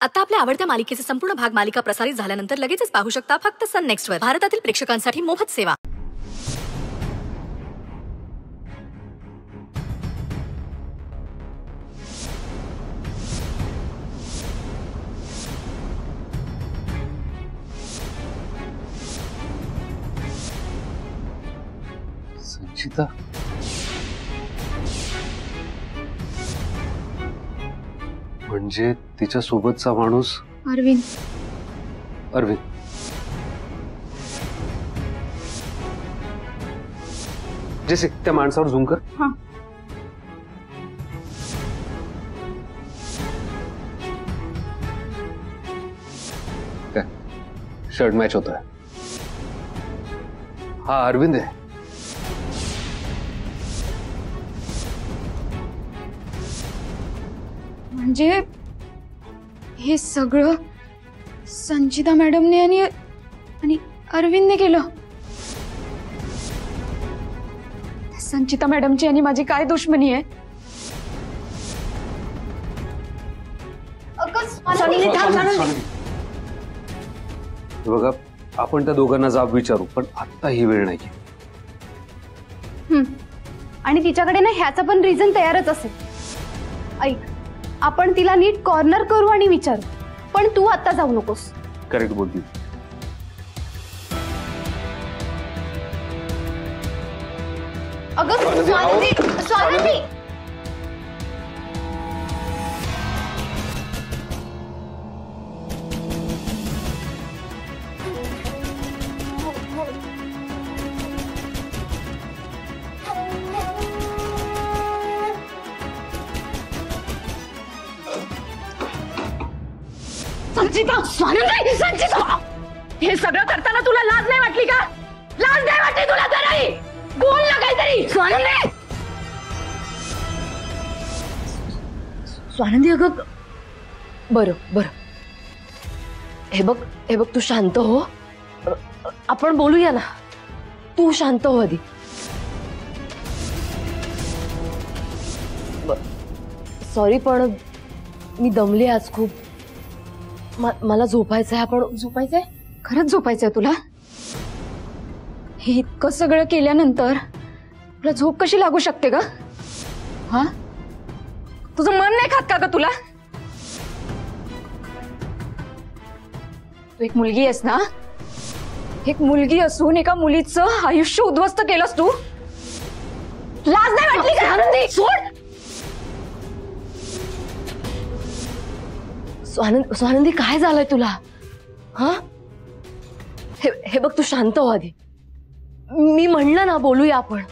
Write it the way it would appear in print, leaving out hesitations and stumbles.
आता आपल्या आवडत्या मालिकेचे संपूर्ण भाग मालिका प्रसारित झाल्यानंतर लगेचच पाहू शकता फक्त सन नेक्स्ट वर. भारतातील प्रेक्षकांसाठी मोफत सेवा. संचिता म्हणजे तिच्या सोबतचा माणूस अरविंद. अरविंद जैसे त्या माणसावर झूम कर. हाँ. काय शर्ट मॅच होतोय. हा अरविंद आहे. म्हणजे हे सगळं संचिता मॅडमने आणि अरविंदने केलं. संचिता मॅडमची आणि माझी काय दुश्मनी आहे? बघा आपण त्या दोघांना जाब विचारू पण आता ही वेळ नाही. आणि तिच्याकडे ना ह्याचा पण रिझन तयारच असेल. ऐक, आपण तिला नीट कॉर्नर करू आणि विचारू, पण तू आता जाऊ नकोस. करेक्ट बोलती. अगं स्वानंदी, स्वानंदी संचिता, स्वानंदी, संचिता, हे सगळं करताना तुला लाज नाही वाटली का? लाज नाही वाटली तुला? जराही बोल ना काहीतरी. स्वानंदी, स्वानंदी अगं बरं बरं, हे बघ तू शांत हो. आपण बोलूया ना. तू शांत हो आधी. सॉरी पण मी दमली आज खूप. मला झोपायचंय. आपण झोपायचंय? खरंच झोपायचंय तुला? हे इतकं सगळं केल्यानंतर तुला झोप कशी लागू शकते ग? हा, तुझं मन नाही खात का ग तुला? तू एक मुलगी आहेस ना. एक मुलगी असून एका मुलीचं आयुष्य उद्ध्वस्त केलंस तू. लाज नाही वाटली का? आनंदी सोड. स्वानंदी काय झालंय तुला? हा, हे बघ तू शांत हो आधी. मी म्हणलं ना बोलूया आपण.